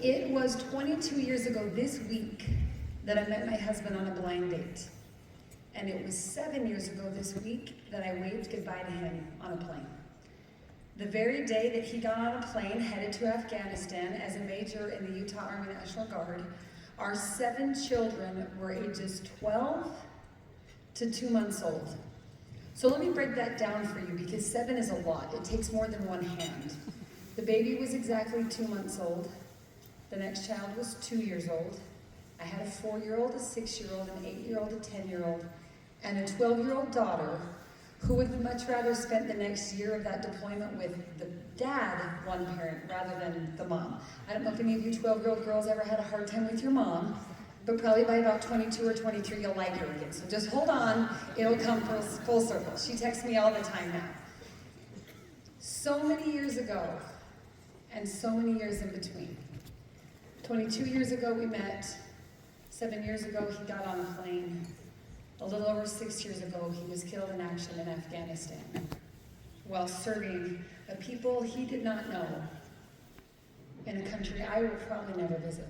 It was 22 years ago this week that I met my husband on a blind date. And it was 7 years ago this week that I waved goodbye to him on a plane. The very day that he got on a plane headed to Afghanistan as a major in the Utah Army National Guard, our 7 children were ages 12 to 2 months old. So let me break that down for you, because 7 is a lot. It takes more than one hand. The baby was exactly 2 months old. The next child was 2 years old. I had a 4-year-old, a 6-year-old, an 8-year-old, a 10-year-old, and a 12-year-old daughter who would much rather spend the next year of that deployment with the dad, one parent, rather than the mom. I don't know if any of you 12-year-old girls ever had a hard time with your mom, but probably by about 22 or 23, you'll like her again. So just hold on, it'll come full circle. She texts me all the time now. So many years ago, and so many years in between. 22 years ago we met. 7 years ago he got on a plane. A little over 6 years ago he was killed in action in Afghanistan while serving a people he did not know in a country I will probably never visit.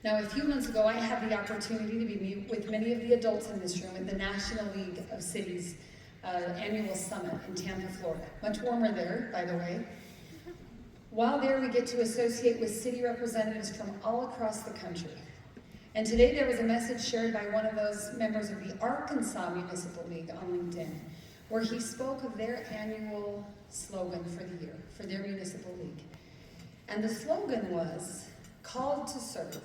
Now, a few months ago, I had the opportunity to be with many of the adults in this room at the National League of Cities annual summit in Tampa, Florida. Much warmer there, by the way. While there, we get to associate with city representatives from all across the country. And today there was a message shared by one of those members of the Arkansas Municipal League on LinkedIn, where he spoke of their annual slogan for the year, for their municipal league. And the slogan was, "Called to serve."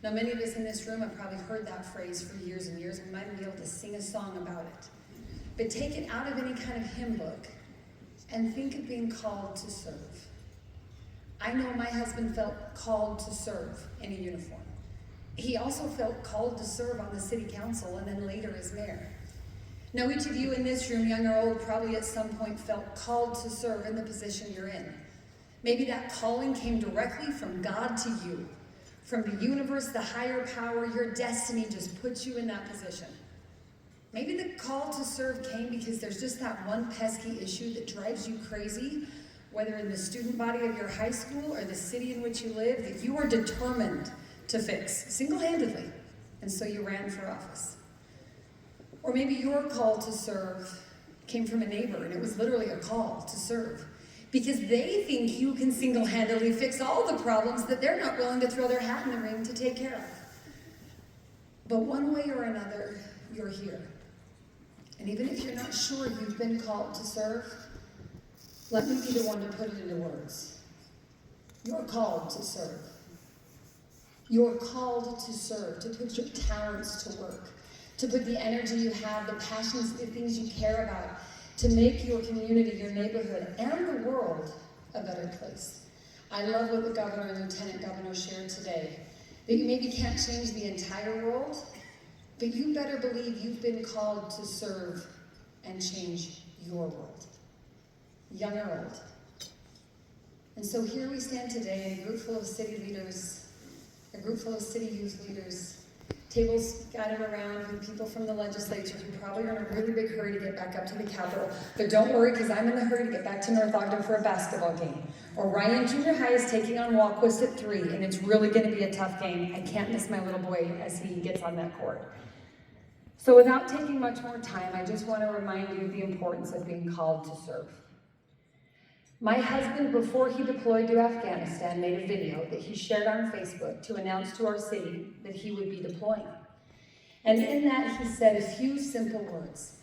Now, many of us in this room have probably heard that phrase for years and years. We might even be able to sing a song about it. But take it out of any kind of hymn book and think of being called to serve. I know my husband felt called to serve in a uniform. He also felt called to serve on the city council and then later as mayor. Now, each of you in this room, young or old, probably at some point felt called to serve in the position you're in. Maybe that calling came directly from God to you. From the universe, the higher power, your destiny just puts you in that position. Maybe the call to serve came because there's just that one pesky issue that drives you crazy, whether in the student body of your high school or the city in which you live, that you are determined to fix, single-handedly, and so you ran for office. Or maybe your call to serve came from a neighbor, and it was literally a call to serve, because they think you can single-handedly fix all the problems that they're not willing to throw their hat in the ring to take care of. But one way or another, you're here. And even if you're not sure you've been called to serve, let me be the one to put it into words. You're called to serve. You're called to serve, to put your talents to work, to put the energy you have, the passions, the things you care about, to make your community, your neighborhood, and the world a better place. I love what the governor and lieutenant governor shared today, that you maybe can't change the entire world, but you better believe you've been called to serve and change your world, young or old. And so here we stand today, a group full of city leaders, a group full of city youth leaders, tables scattered around with people from the legislature who probably are in a really big hurry to get back up to the Capitol. But don't worry, because I'm in the hurry to get back to North Ogden for a basketball game. Orion Junior High is taking on Walquist at 3, and it's really going to be a tough game. I can't miss my little boy as he gets on that court. So without taking much more time, I just want to remind you of the importance of being called to serve. My husband, before he deployed to Afghanistan, made a video that he shared on Facebook to announce to our city that he would be deploying. And in that, he said a few simple words.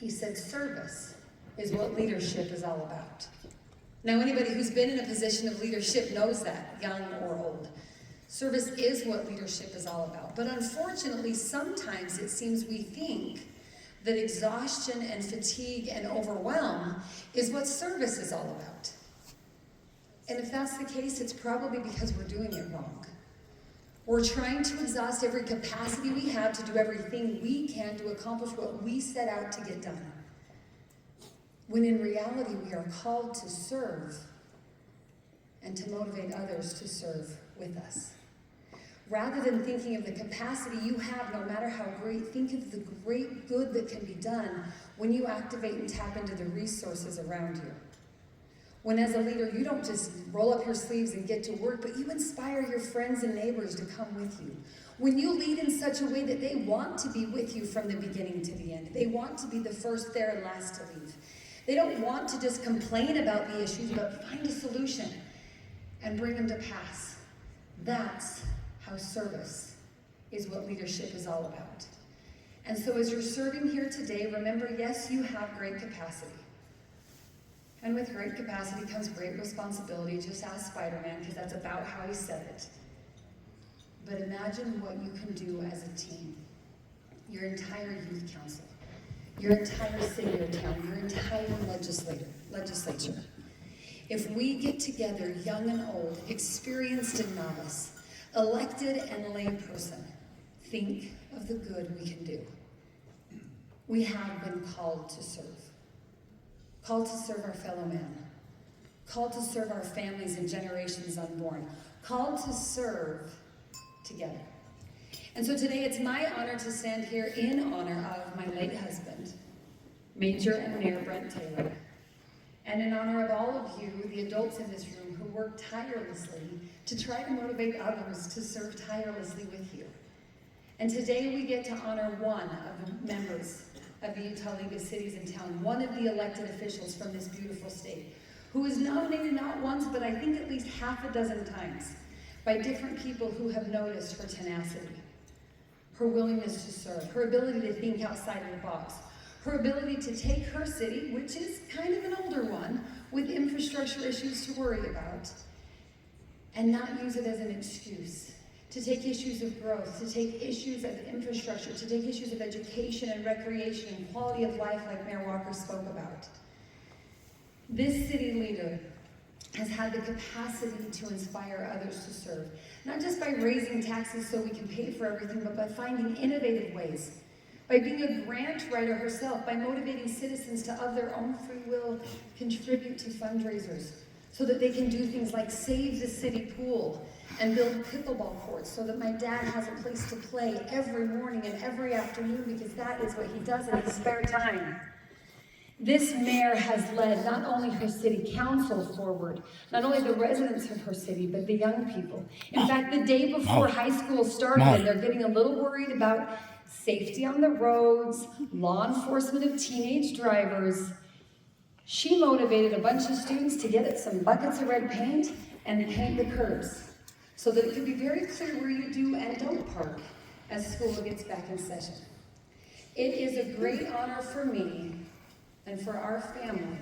He said, "Service is what leadership is all about." Now, anybody who's been in a position of leadership knows that, young or old. Service is what leadership is all about. But unfortunately, sometimes it seems we think that exhaustion and fatigue and overwhelm is what service is all about. And if that's the case, it's probably because we're doing it wrong. We're trying to exhaust every capacity we have to do everything we can to accomplish what we set out to get done. When in reality, we are called to serve and to motivate others to serve with us. Rather than thinking of the capacity you have, no matter how great, think of the great good that can be done when you activate and tap into the resources around you. When as a leader, you don't just roll up your sleeves and get to work, but you inspire your friends and neighbors to come with you. When you lead in such a way that they want to be with you from the beginning to the end. They want to be the first there and last to leave. They don't want to just complain about the issues, but find a solution and bring them to pass. That's how service is what leadership is all about. And so as you're serving here today, remember, yes, you have great capacity. And with great capacity comes great responsibility. Just ask Spider-Man, because that's about how he said it. But imagine what you can do as a team. Your entire youth council, your entire city or town, your entire legislature. If we get together, young and old, experienced and novice, elected and lay person, think of the good we can do. We have been called to serve. Called to serve our fellow man. Called to serve our families and generations unborn. Called to serve together. And so today it's my honor to stand here in honor of my late husband, Major and Mayor Brent Taylor, and in honor of all of you, the adults in this room, who work tirelessly to try to motivate others to serve tirelessly with you. And today we get to honor one of the members of the Utah League of Cities and Towns, one of the elected officials from this beautiful state, who was nominated not once, but I think at least half a dozen times by different people who have noticed her tenacity, her willingness to serve, her ability to think outside of the box, her ability to take her city, which is kind of an older one, with infrastructure issues to worry about, and not use it as an excuse. To take issues of growth, to take issues of infrastructure, to take issues of education and recreation and quality of life like Mayor Walker spoke about. This city leader has had the capacity to inspire others to serve, not just by raising taxes so we can pay for everything, but by finding innovative ways, by being a grant writer herself, by motivating citizens to, of their own free will, contribute to fundraisers so that they can do things like save the city pool and build pickleball courts so that my dad has a place to play every morning and every afternoon, because that is what he does in his spare time. This mayor has led not only her city council forward, not only the residents of her city, but the young people. In fact, the day before high school started, they're getting a little worried about safety on the roads, law enforcement of teenage drivers. She motivated a bunch of students to get some buckets of red paint and paint the curbs, so that it could be very clear where you do and don't park as school gets back in session. It is a great honor for me and for our family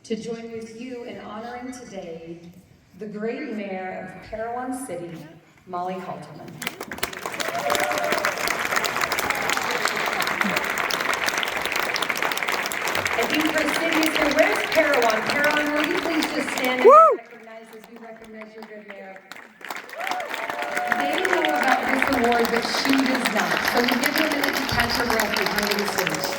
to join with you in honoring today the great mayor of Parowan City, Mollie Halterman. I think her city is here. Where's Parowan? Parowan, will you please just stand and recognize as we recognize your good mayor? They know about this award, but she does not. So we'll give her a minute to catch her breath and come to the stage.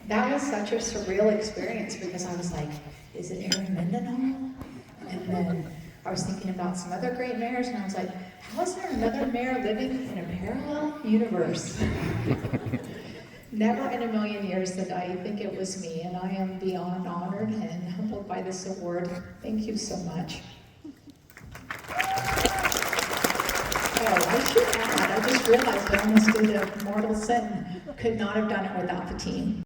That was such a surreal experience, because I was like, is it Aaron Mendenhall? And then I was thinking about some other great mayors, and I was like, how is there another mayor living in a parallel universe? Never in a million years did I think it was me, and I am beyond honored and humbled by this award. Thank you so much. Oh, I should add, I just realized I almost did a mortal sin. Could not have done it without the team.